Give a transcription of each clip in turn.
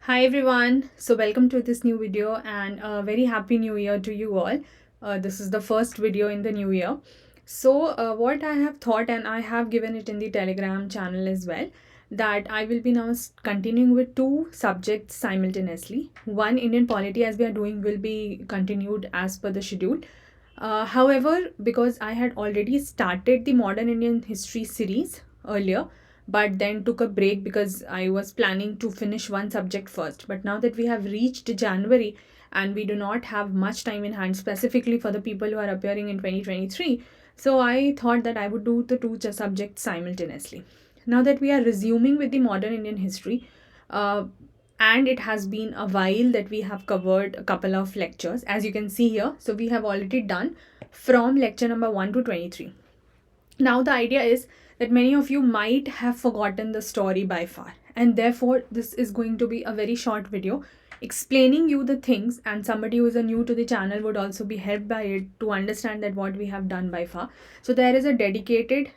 Hi everyone. So welcome to this new video and a very happy new year to you all. This is the first video in the new year. So what I have thought and I have given it in the Telegram channel as well that I will be now continuing with two subjects simultaneously. One Indian polity as we are doing will be continued as per the schedule. However, because I had already started the modern Indian history series earlier, but then took a break because I was planning to finish one subject first. But now that we have reached January and we do not have much time in hand, specifically for the people who are appearing in 2023, so I thought that I would do the two subjects simultaneously. Now that we are resuming with the modern Indian history, uh, and it has been a while that we have covered a couple of lectures, as you can see here. So we have already done from lecture number 1 to 23. Now, the idea is that many of you might have forgotten the story by far, and therefore, this is going to be a very short video explaining you the things, and somebody who is a new to the channel would also be helped by it to understand that what we have done by far. So, there is a dedicated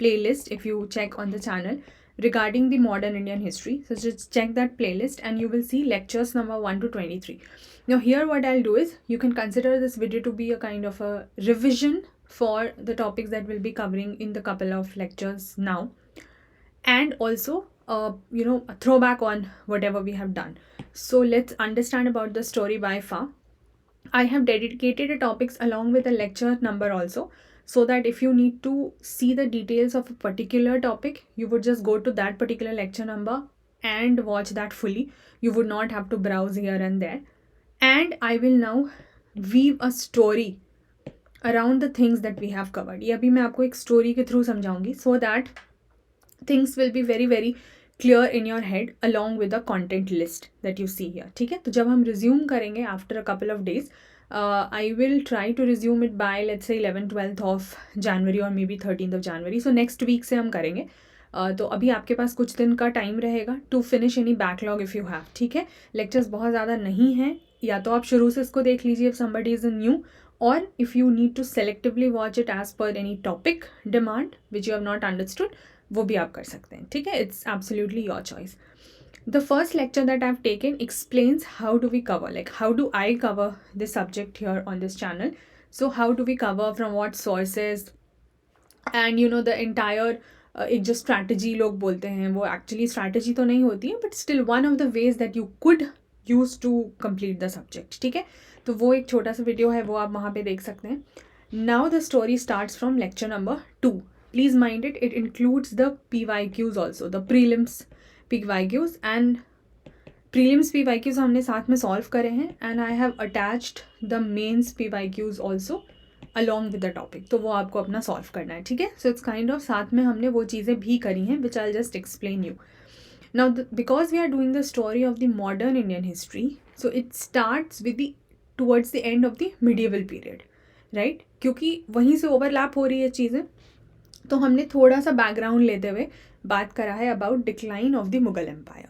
playlist if you check on the channel regarding the modern Indian history. So, just check that playlist and you will see lectures number 1 to 23. Now, here, what I'll do is you can consider this video to be a kind of a revision for the topics that we'll be covering in the couple of lectures now, and also a throwback on whatever we have done. So let's understand about the story by far. I have dedicated the topics along with a lecture number also, so that if you need to see the details of a particular topic, you would just go to that particular lecture number and watch that fully. You would not have to browse here and there. And I will now weave a story around the things that we have covered. ये अभी मैं आपको एक story के through समझाऊंगी so that things will be very very clear in your head along with the content list that you see here. ठीक है, तो जब हम रिज्यूम करेंगे after a couple of days, I will try to resume it by let's say 11-12 of January और maybe 13 of January. So next week से हम करेंगे. तो अभी आपके पास कुछ दिन का टाइम रहेगा to finish any backlog if you have. ठीक है, लेक्चर्स बहुत ज़्यादा नहीं हैं, या तो आप शुरू से इसको देख लीजिए if somebody is new, or if you need to selectively watch it as per any topic demand which you have not understood, वो भी आप कर सकते हैं. ठीक है, it's absolutely your choice. The first lecture that I've taken explains how do we cover, like how do I cover this subject here on this channel. So how do we cover, from what sources, and the entire एक जो strategy लोग बोलते हैं वो actually strategy तो नहीं होती है, but still one of the ways that you could use to complete the subject. ठीक है, तो वो एक छोटा सा वीडियो है, वो आप वहाँ पे देख सकते हैं. Now the story starts from lecture number 2. Please mind it includes the PYQs also, the prelims PYQs, and prelims PYQs हमने साथ में सॉल्व करे हैं, and I have attached the mains PYQs also along with the topic. तो वो आपको अपना solve करना है. ठीक है, सो इट्स काइंड ऑफ साथ में हमने वो चीज़ें भी करी हैं which I just explain you. Now, because we are doing the story of the modern Indian history, so it starts with towards the end of the medieval period, right? क्योंकि वहीं से ओवरलैप हो रही है चीज़ें, तो हमने थोड़ा सा बैकग्राउंड लेते हुए बात करा है about decline of the Mughal empire.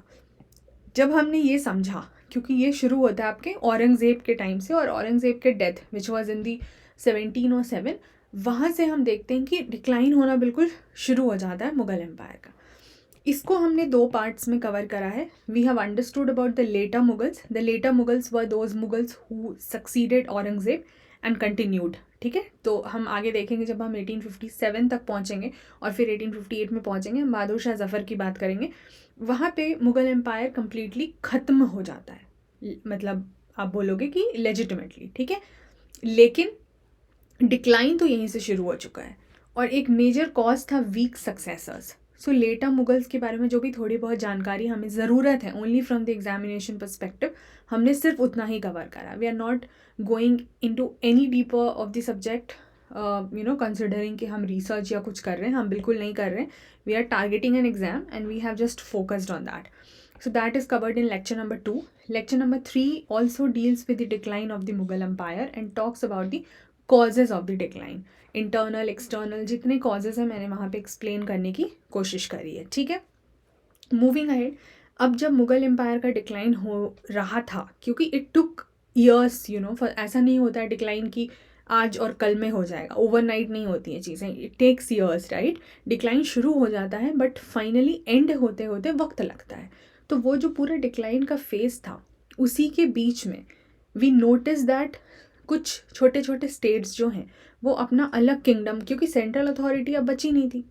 जब हमने ये समझा, क्योंकि ये शुरू होता है आपके औरंगज़ेब के टाइम से, और औरंगज़ेब के डेथ विच वॉज इन दी 1707, वहाँ से हम देखते हैं कि डिक्लाइन होना बिल्कुल शुरू हो जाता है मुगल एम्पायर का. इसको हमने 2 पार्ट्स में कवर करा है. We have understood about the later Mughals. The later Mughals were those Mughals who succeeded Aurangzeb and continued. ठीक है, तो हम आगे देखेंगे जब हम 1857 तक पहुँचेंगे और फिर 1858 में पहुँचेंगे, हम बहादुर शाह ज़फ़र की बात करेंगे. वहाँ पे मुग़ल एम्पायर कम्प्लीटली ख़त्म हो जाता है, मतलब आप बोलोगे कि लेजिटिमेटली. ठीक है, लेकिन डिक्लाइन तो यहीं से शुरू हो चुका है, और एक मेजर कॉज था वीक सक्सेसर्स. सो लेटर मुगल्स के बारे में जो भी थोड़ी बहुत जानकारी हमें ज़रूरत है, only from the examination perspective, हमने सिर्फ उतना ही कवर करा. We are not going into any deeper of the subject, considering कि हम रिसर्च या कुछ कर रहे हैं. हम बिल्कुल नहीं कर रहे हैं. We are targeting an exam and we have just focused on that. So that is covered in lecture number 2. Lecture number 3 also deals with the decline of the Mughal Empire and talks about the causes of the decline. Internal external जितने causes हैं मैंने वहाँ पे explain करने की कोशिश करी है. ठीक है, मूविंग अहेड. अब जब मुग़ल एम्पायर का डिक्लाइन हो रहा था, क्योंकि इट टुक ईयर्स, फॉर ऐसा नहीं होता है डिक्लाइन की आज और कल में हो जाएगा, ओवरनाइट नहीं होती हैं चीज़ें, it takes years, right. Decline शुरू हो जाता है बट फाइनली एंड होते होते वक्त लगता है. तो वो जो पूरा डिक्लाइन का फेज था उसी के बीच में वी नोटिस दैट कुछ छोटे छोटे स्टेट्स जो हैं वो अपना अलग किंगडम, क्योंकि सेंट्रल अथॉरिटी अब बची नहीं थी,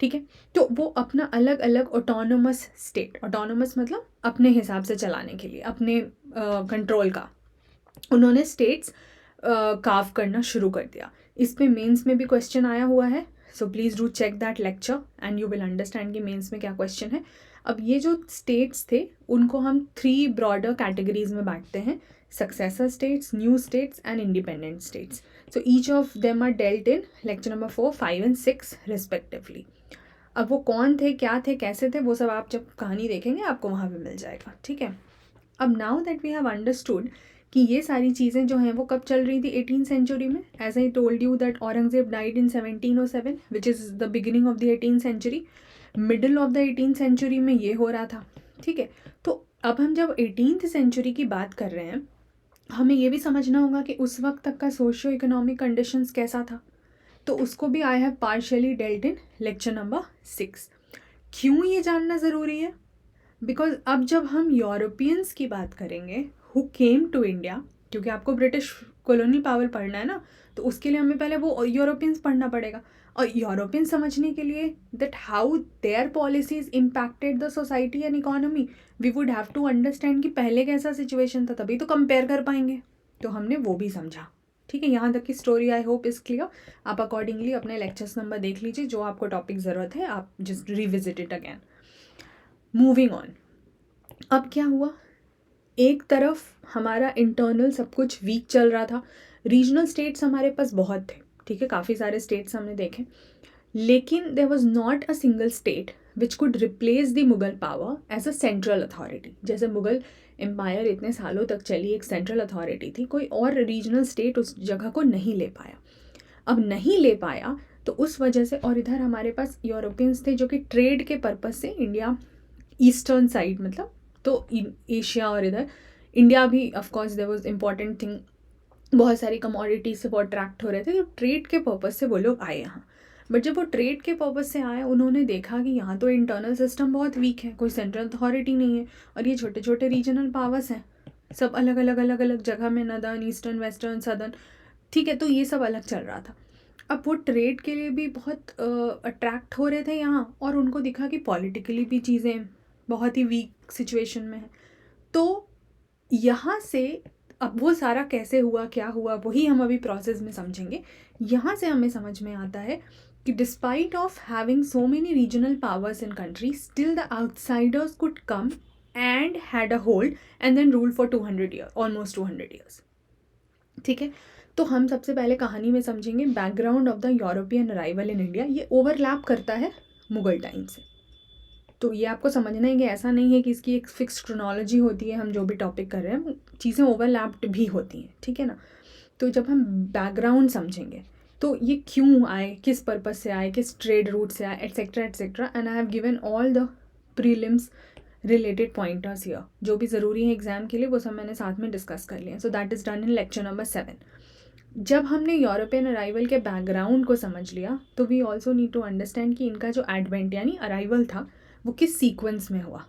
ठीक है, तो वो अपना अलग अलग ऑटोनोमस स्टेट, ऑटोनोमस मतलब अपने हिसाब से चलाने के लिए, अपने कंट्रोल का उन्होंने स्टेट्स कार्व करना शुरू कर दिया। इस पे मेंस में भी क्वेश्चन आया हुआ है, so please do check that lecture and you will understand कि मेंस में क्या क्वेश्चन है। अब ये जो स्टेट्स थे उनको हम 3 ब्रॉडर कैटेगरीज में बांटते हैं, successor states, new states and independent states. So each of them are dealt in lecture number 4, 5 and 6 respectively. अब वो कौन थे, क्या थे, कैसे थे, वो सब आप जब कहानी देखेंगे आपको वहाँ पे मिल जाएगा, ठीक है। अब now that we have understood कि ये सारी चीज़ें जो हैं वो कब चल रही थी 18th सेंचुरी में, as I told you that Aurangzeb died in 1707 which is the beginning of the 18th century, middle of the 18th century में ये हो रहा था, ठीक है। तो अब हम जब 18th सेंचुरी की बात कर रहे हैं, हमें ये भी समझना होगा कि उस वक्त तक का सोशियो इकोनॉमिक कंडीशंस कैसा था, तो उसको भी I have partially dealt in lecture number 6। क्यों ये जानना ज़रूरी है? बिकॉज अब जब हम यूरोपियंस की बात करेंगे हु केम टू इंडिया, क्योंकि आपको ब्रिटिश कॉलोनियल पावर पढ़ना है ना, तो उसके लिए हमें पहले वो यूरोपियंस पढ़ना पड़ेगा, और यूरोपियन समझने के लिए that how their policies impacted the society and economy, we would have to understand कि पहले कैसा सिचुएशन था, तभी तो कंपेयर कर पाएंगे। तो हमने वो भी समझा, ठीक है। यहाँ तक की story I hope is clear. आप अकॉर्डिंगली अपने लेक्चर्स नंबर देख लीजिए, जो आपको टॉपिक ज़रूरत है आप just revisit it again. Moving on, अब क्या हुआ, एक तरफ हमारा इंटरनल सब कुछ वीक चल रहा था, रीजनल स्टेट्स हमारे पास बहुत थे, ठीक है, काफ़ी सारे स्टेट्स हमने देखे, लेकिन there was not a single state which could replace the Mughal power as a central authority. जैसे मुगल एम्पायर इतने सालों तक चली, एक सेंट्रल अथॉरिटी थी, कोई और रीजनल स्टेट उस जगह को नहीं ले पाया। अब नहीं ले पाया तो उस वजह से, और इधर हमारे पास यूरोपियंस थे जो कि ट्रेड के पर्पज़ से इंडिया ईस्टर्न साइड मतलब तो एशिया और इधर इंडिया भी of course there was important thing, बहुत सारी कमोडिटीज से वो अट्रैक्ट हो रहे थे, तो ट्रेड के पर्पज़ से वो लोग आए यहाँ। बट जब वो ट्रेड के पर्पज़ से आए, उन्होंने देखा कि यहाँ तो इंटरनल सिस्टम बहुत वीक है, कोई सेंट्रल अथॉरिटी नहीं है, और ये छोटे छोटे रीजनल पावर्स हैं, सब अलग अलग अलग अलग जगह में, नदर्न, ईस्टर्न, वेस्टर्न, सदर्न, ठीक है, तो ये सब अलग चल रहा था। अब वो ट्रेड के लिए भी बहुत अट्रैक्ट हो रहे थे यहाँ, और उनको दिखा कि पॉलिटिकली भी चीज़ें बहुत ही वीक सिचुएशन में है। तो यहाँ से अब वो सारा कैसे हुआ, क्या हुआ, वही हम अभी प्रोसेस में समझेंगे। यहाँ से हमें समझ में आता है कि despite of having so many regional powers in country, still the outsiders could come and had a hold and then rule for 200 year, almost 200 years, ठीक है। तो हम सबसे पहले कहानी में समझेंगे background of the European arrival in India. ये ओवरलैप करता है मुगल टाइम से, तो ये आपको समझना है कि ऐसा नहीं है कि इसकी एक फिक्स क्रोनोलॉजी होती है, हम जो भी टॉपिक कर रहे हैं चीज़ें ओवरलैप्ड भी होती हैं, ठीक है ना। तो जब हम बैकग्राउंड समझेंगे तो ये क्यों आए, किस पर्पज़ से आए, किस ट्रेड रूट से आए, etcetera etcetera, and I have given all the prelims related pointers here, जो भी ज़रूरी है एग्जाम के लिए वो सब मैंने साथ में डिस्कस कर लिया। So that is done in lecture number 7। जब हमने यूरोपियन अराइवल के बैकग्राउंड को समझ लिया, तो we also need to understand कि इनका जो एडवेंट यानी अराइवल था वो किस सीक्वेंस में हुआ,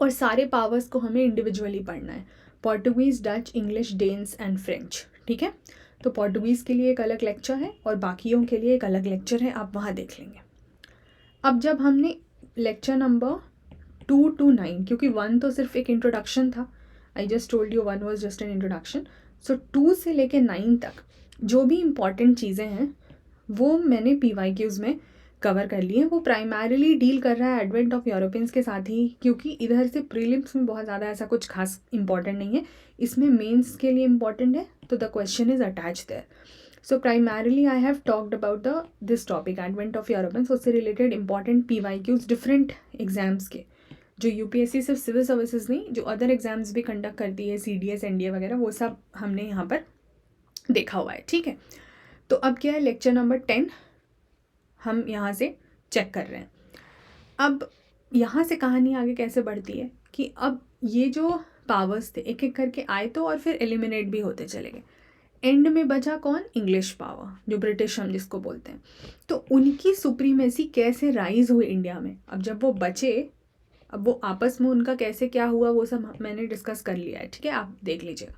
और सारे पावर्स को हमें इंडिविजुअली पढ़ना है, Portuguese, Dutch, English, Danes and French, ठीक है। तो पोर्टुगीज़ के लिए एक अलग लेक्चर है और बाकियों के लिए एक अलग लेक्चर है, आप वहाँ देख लेंगे। अब जब हमने लेक्चर नंबर 2 to 9, क्योंकि 1 तो सिर्फ एक इंट्रोडक्शन था, I just told you 1 was just an introduction, so 2 से लेके 9 तक जो भी इम्पॉर्टेंट चीज़ें हैं वो मैंने PYQs में कवर कर लिए हैं। वो प्राइमरीली डील कर रहा है एडवेंट ऑफ यूरोपियंस के साथ ही, क्योंकि इधर से प्रीलिम्स में बहुत ज़्यादा ऐसा कुछ खास इंपॉर्टेंट नहीं है, इसमें मेंस के लिए इम्पॉर्टेंट है, तो the question is attach there. So primarily I have talked about this topic advent of Europeans, उससे related important PYQs different exams के, जो UPSC सिर्फ सिविल सर्विसेज नहीं, जो अदर एग्जाम्स भी कंडक्ट करती है, CDS, NDA वगैरह, वो सब हमने यहाँ पर देखा हुआ है, ठीक है। तो अब क्या है, लेक्चर नंबर 10 हम यहाँ से चेक कर रहे हैं। अब यहाँ से कहानी आगे कैसे बढ़ती है कि अब ये जो पावर्स थे एक एक करके आए तो, और फिर एलिमिनेट भी होते चले गए। एंड में बचा कौन, इंग्लिश पावर, जो ब्रिटिश हम जिसको बोलते हैं। तो उनकी सुप्रीमेसी कैसे राइज हुई इंडिया में। अब जब वो बचे अब वो आपस में उनका कैसे क्या हुआ वो सब मैंने डिस्कस कर लिया है, ठीक है, आप देख लीजिएगा।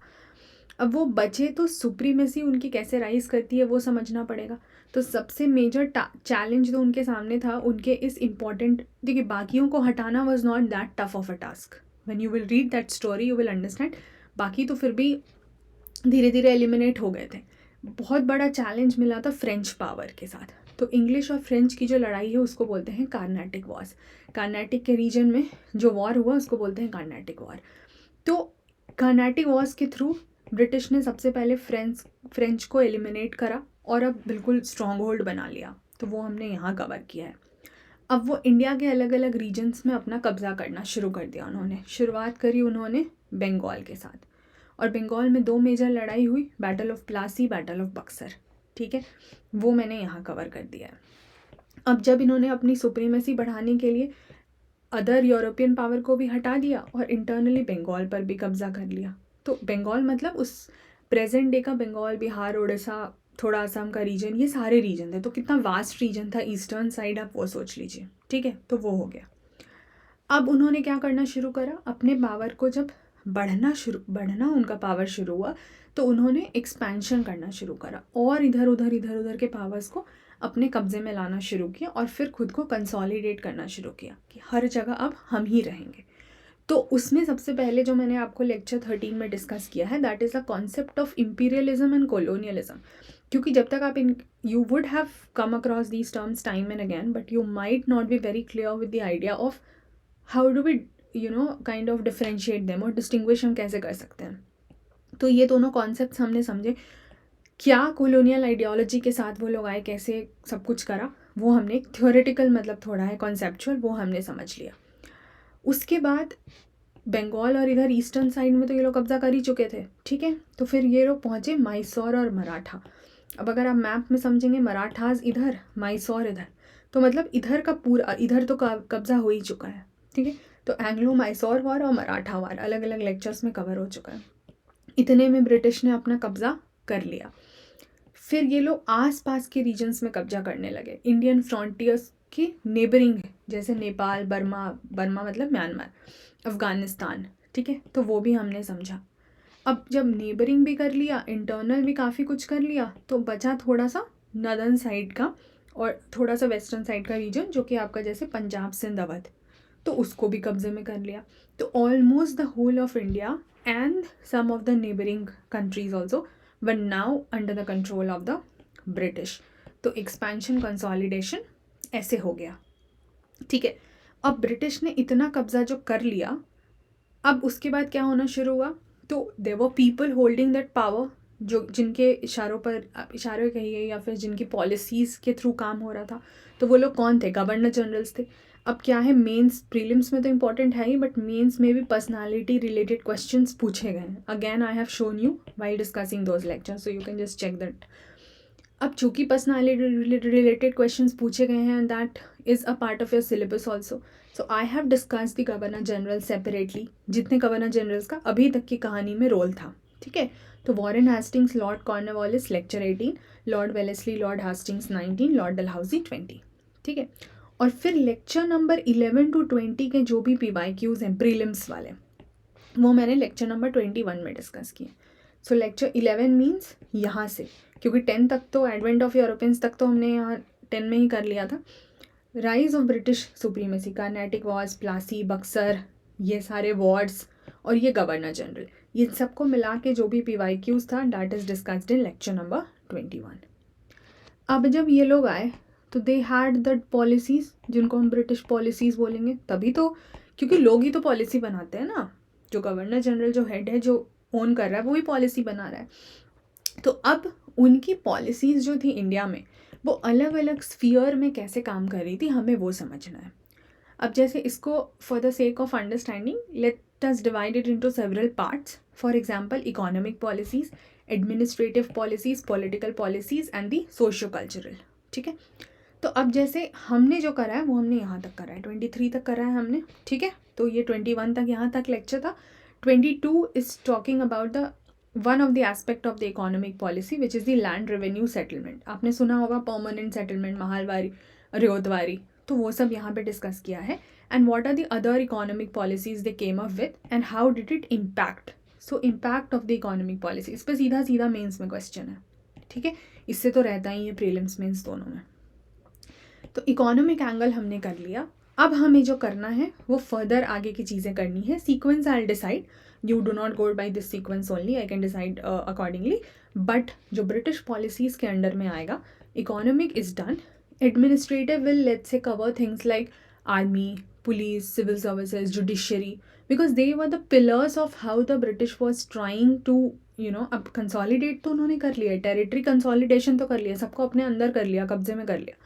अब वो बचे तो सुप्रीमेसी उनकी कैसे राइज करती है वो समझना पड़ेगा। तो सबसे मेजर चैलेंज जो उनके सामने था, उनके इस इम्पॉर्टेंट, देखिए बाकियों को हटाना was not that tough of a task. When you will read that story you will understand. बाकी तो फिर भी धीरे धीरे एलिमिनेट हो गए थे। बहुत बड़ा चैलेंज मिला था फ्रेंच पावर के साथ। तो इंग्लिश और फ्रेंच की जो लड़ाई है उसको बोलते हैं कार्नाटिक वॉर्स। कार्नाटिक के रीजन में जो वॉर हुआ उसको बोलते हैं कार्नाटिक वॉर। तो कार्नाटिक वॉर्स के थ्रू ब्रिटिश ने सबसे पहले फ्रेंच को एलिमिनेट करा और अब बिल्कुल स्ट्रॉन्ग होल्ड बना लिया। तो वो हमने यहाँ कवर किया है। अब वो इंडिया के अलग अलग रीजन्स में अपना कब्जा करना शुरू कर दिया उन्होंने। शुरुआत करी उन्होंने बंगाल के साथ, और बंगाल में 2 मेजर लड़ाई हुई, battle of Plassey, battle of Buxar, ठीक है, वो मैंने यहाँ कवर कर दिया है। अब जब इन्होंने अपनी सुप्रीमेसी बढ़ाने के लिए अदर यूरोपियन पावर को भी हटा दिया और इंटरनली बंगाल पर भी कब्जा कर लिया। तो बंगाल मतलब उस प्रेजेंट डे का बंगाल, बिहार, उड़ीसा, थोड़ा असम का रीजन, ये सारे रीजन थे। तो कितना वास्ट रीजन था ईस्टर्न साइड, आप वो सोच लीजिए, ठीक है। तो वो हो गया। अब उन्होंने क्या करना शुरू करा, अपने पावर को जब बढ़ना उनका पावर शुरू हुआ तो उन्होंने एक्सपेंशन करना शुरू करा और इधर उधर के पावर्स को अपने कब्जे में लाना शुरू किया और फिर खुद को कंसोलिडेट करना शुरू किया कि हर जगह अब हम ही रहेंगे। तो उसमें सबसे पहले जो मैंने आपको लेक्चर 13 में डिस्कस किया है, that is the concept of imperialism and colonialism. क्योंकि जब तक आप you would have come across these terms time and again, but you might not be very clear with the idea of how do we kind of differentiate them, और distinguish हम कैसे कर सकते हैं। तो ये दोनों कॉन्सेप्ट्स हमने समझे। क्या कॉलोनियल आइडियोलॉजी के साथ वो लोग आए, कैसे सब कुछ करा, वो हमने थ्योरेटिकल मतलब थोड़ा है कॉन्सेप्चुअल, वो हमने समझ लिया। उसके बाद बंगाल और इधर ईस्टर्न साइड में तो ये लोग कब्जा कर ही चुके थे, ठीक है। तो फिर ये लोग पहुँचे मैसूर और मराठा। अब अगर आप मैप में समझेंगे, मराठाज इधर, मैसूर इधर, तो मतलब इधर का पूरा, इधर तो कब्जा हो ही चुका है, ठीक है। तो एंग्लो मैसूर वार और मराठा वार अलग अलग लेक्चर्स में कवर हो चुका है। इतने में ब्रिटिश ने अपना कब्जा कर लिया। फिर ये लोग आस पास के रीजन्स में कब्जा करने लगे, इंडियन फ्रंटियर्स की नेबरिंग, जैसे नेपाल, बर्मा मतलब म्यांमार, अफ़गानिस्तान, ठीक है। तो वो भी हमने समझा। अब जब नेबरिंग भी कर लिया, इंटरनल भी काफ़ी कुछ कर लिया, तो बचा थोड़ा सा नदर्न साइड का और थोड़ा सा वेस्टर्न साइड का रीजन, जो कि आपका जैसे पंजाब, सिंध, अवध, तो उसको भी कब्जे में कर लिया। तो almost the whole of India and some of the neighbouring countries also were now under the control of the British. तो एक्सपेंशन, कंसोलिडेशन ऐसे हो गया, ठीक है। अब ब्रिटिश ने इतना कब्जा जो कर लिया, अब उसके बाद क्या होना शुरू हुआ, तो there were people holding that power, जो जिनके इशारे कहिए या फिर जिनकी पॉलिसीज़ के थ्रू काम हो रहा था। तो वो लोग कौन थे, गवर्नर जनरल्स थे। अब क्या है, मेंस प्रीलिम्स में तो इंपॉर्टेंट है ही, बट मेंस में भी पर्सनालिटी रिलेटेड क्वेश्चंस पूछे गए हैं। Again I have shown you while discussing those lectures, so you can just check that. अब चूँकि पर्सनालिटी रिलेटेड क्वेश्चंस पूछे गए हैं, that is a part of your syllabus also. So I have discuss the governor general separately, जितने governor generals का अभी तक की कहानी में रोल था, ठीक है। तो Warren Hastings, Lord Cornwallis lecture 18, Lord Wellesley, Lord Hastings 19, Lord Dalhousie 20, ठीक है। और फिर लेक्चर नंबर 11 to 20 के जो भी PYQs हैं प्रीलिम्स वाले, वो मैंने लेक्चर नंबर 21 में डिस्कस किए। सो लेक्चर 11 मीन्स यहाँ से, क्योंकि 10 तक तो एडवेंट ऑफ यूरोपियंस तक तो हमने यहाँ 10 में ही कर लिया था। Rise of British supremacy, Carnatic Wars, Plassey, Buxar, ये सारे वॉर्ड्स और ये गवर्नर जनरल, ये सबको मिला के जो भी PYQs था, that is discussed in lecture number 21। अब जब ये लोग आए तो दे हैड द पॉलिसीज़, जिनको हम ब्रिटिश पॉलिसीज़ बोलेंगे, तभी तो, क्योंकि लोग ही तो पॉलिसी बनाते हैं ना। जो गवर्नर जनरल, जो हेड है, जो ओन कर रहा है, वो ही पॉलिसी बना रहा है। तो अब उनकी पॉलिसीज़ जो थी इंडिया में, वो अलग अलग स्फीयर में कैसे काम कर रही थी, हमें वो समझना है। अब जैसे इसको for the sake of understanding let us divide it into several parts. For example, economic policies, administrative policies, political policies and the socio cultural, ठीक है। तो अब जैसे हमने जो करा है वो हमने यहाँ तक करा है, 23 तक करा है हमने, ठीक है। तो ये 21 तक यहाँ तक लेक्चर था। 22 is talking about the one of the aspect of the economic policy which is the land revenue settlement. आपने सुना होगा परमानेंट सेटलमेंट, महालवारी, रियोतवारी, तो वो सब यहाँ पे डिस्कस किया है। and what are the other economic policies they came up with and how did it impact. So impact of the economic policy, इस पर सीधा सीधा मेंस में क्वेश्चन है, ठीक है, इससे तो रहता ही है प्रीलिम्स मेंस दोनों में. तो इकोनॉमिक एंगल हमने कर लिया. अब हमें जो करना है वो फर्दर आगे की चीज़ें करनी है. Sequence I will decide, you do not go by this sequence only, I can decide accordingly. But जो ब्रिटिश पॉलिसीज़ के अंडर में आएगा, economic is done. Administrative will let's say cover things like army, police, civil services, judiciary, because they were the pillars of how the British was trying to अब consolidate तो उन्होंने कर लिया, territory consolidation तो कर लिया, सबको अपने अंदर कर लिया, कब्जे में कर लिया.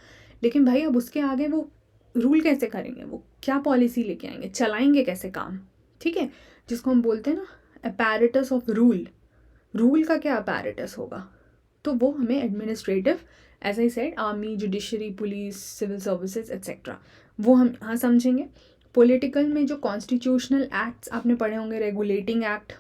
लेकिन भाई अब उसके आगे वो रूल कैसे करेंगे, वो क्या पॉलिसी लेके आएंगे, चलाएंगे कैसे काम, ठीक है, जिसको हम बोलते हैं ना अपैरेटस ऑफ रूल. रूल का क्या अपैरेटस होगा, तो वो हमें administrative, as I said, army, judiciary, police, civil services etcetera, वो हम यहाँ समझेंगे. पॉलिटिकल में जो कॉन्स्टिट्यूशनल एक्ट्स आपने पढ़े होंगे, रेगुलेटिंग एक्ट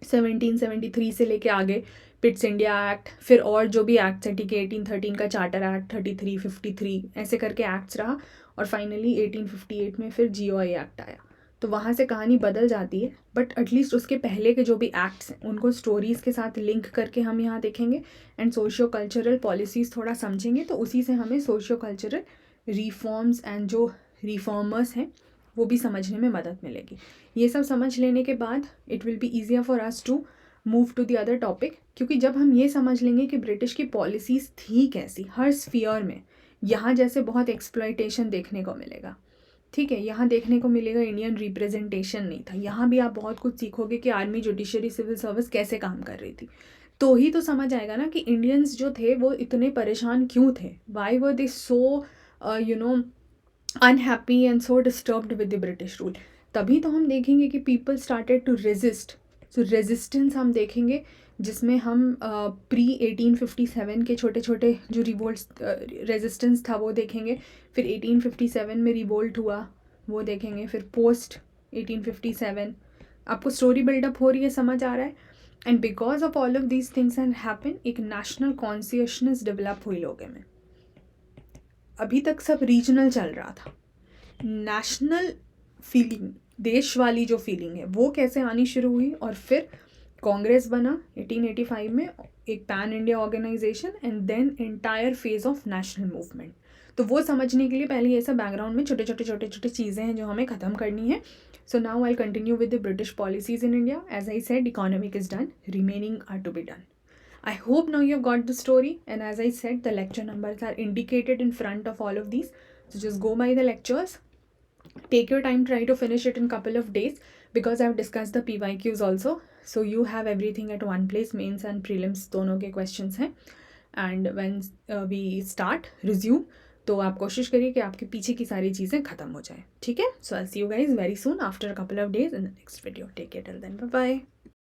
1773 से लेके आगे, पिट्स इंडिया एक्ट, फिर और जो भी एक्ट्स हैं, ठीक है, 1813 का चार्टर एक्ट, 33, 53 ऐसे करके एक्ट्स रहा, और फाइनली 1858 में फिर GOI एक्ट आया. तो वहाँ से कहानी बदल जाती है, बट एटलीस्ट उसके पहले के जो भी एक्ट्स हैं उनको स्टोरीज़ के साथ लिंक करके हम यहाँ देखेंगे एंड सोशियो कल्चरल पॉलिसीज़ थोड़ा समझेंगे. तो उसी से हमें सोशियो कल्चरल रिफॉर्म्स एंड जो रिफॉर्मर्स हैं वो भी समझने में मदद मिलेगी. ये सब समझ लेने के बाद it will be easier for us to move to the other topic, क्योंकि जब हम ये समझ लेंगे कि ब्रिटिश की पॉलिसीज़ थी कैसी हर स्फीयर में, यहाँ जैसे बहुत एक्सप्लॉयटेशन देखने को मिलेगा, ठीक है, यहाँ देखने को मिलेगा इंडियन रिप्रेजेंटेशन नहीं था, यहाँ भी आप बहुत कुछ सीखोगे कि आर्मी, जुडिशरी, सिविल सर्विस कैसे काम कर रही थी. तो ही तो समझ आएगा ना कि इंडियंस जो थे वो इतने परेशान क्यों थे, why were they so unhappy and so disturbed with the British rule. तभी तो हम देखेंगे कि people started to resist. So resistance हम देखेंगे, जिसमें हम प्री 1857 के छोटे छोटे जो रिवोल्ट रेजिस्टेंस था वो देखेंगे, फिर 1857 में रिवोल्ट हुआ वो देखेंगे, फिर पोस्ट 1857 आपको स्टोरी बिल्डअप हो रही है, समझ आ रहा है. And because of all of these things and happen, एक नेशनल कॉन्शियसनेस डेवलप हुई लोगों में. अभी तक सब रीजनल चल रहा था, नेशनल फीलिंग, देश वाली जो फीलिंग है वो कैसे आनी शुरू हुई, और फिर कांग्रेस बना 1885 में, एक pan India organisation, and then entire phase of national movement. तो वो समझने के लिए पहले ये सब बैकग्राउंड में छोटे छोटे चीज़ें हैं जो हमें ख़त्म करनी है. So now I continue with the British policies in India. As I said, economic is done, remaining are to be done. I hope now you've got the story, and as I said, the lecture numbers are indicated in front of all of these. So just go by the lectures. Take your time, try to finish it in couple of days, because I've discussed the PYQs also. So you have everything at one place, mains and prelims दोनों के questions हैं. And when we start, resume, तो आप कोशिश करिए कि आपके पीछे की सारी चीज़ें ख़त्म हो जाए, ठीक है. So I'll see you guys very soon after a couple of days in the next video. Take care till then. Bye bye.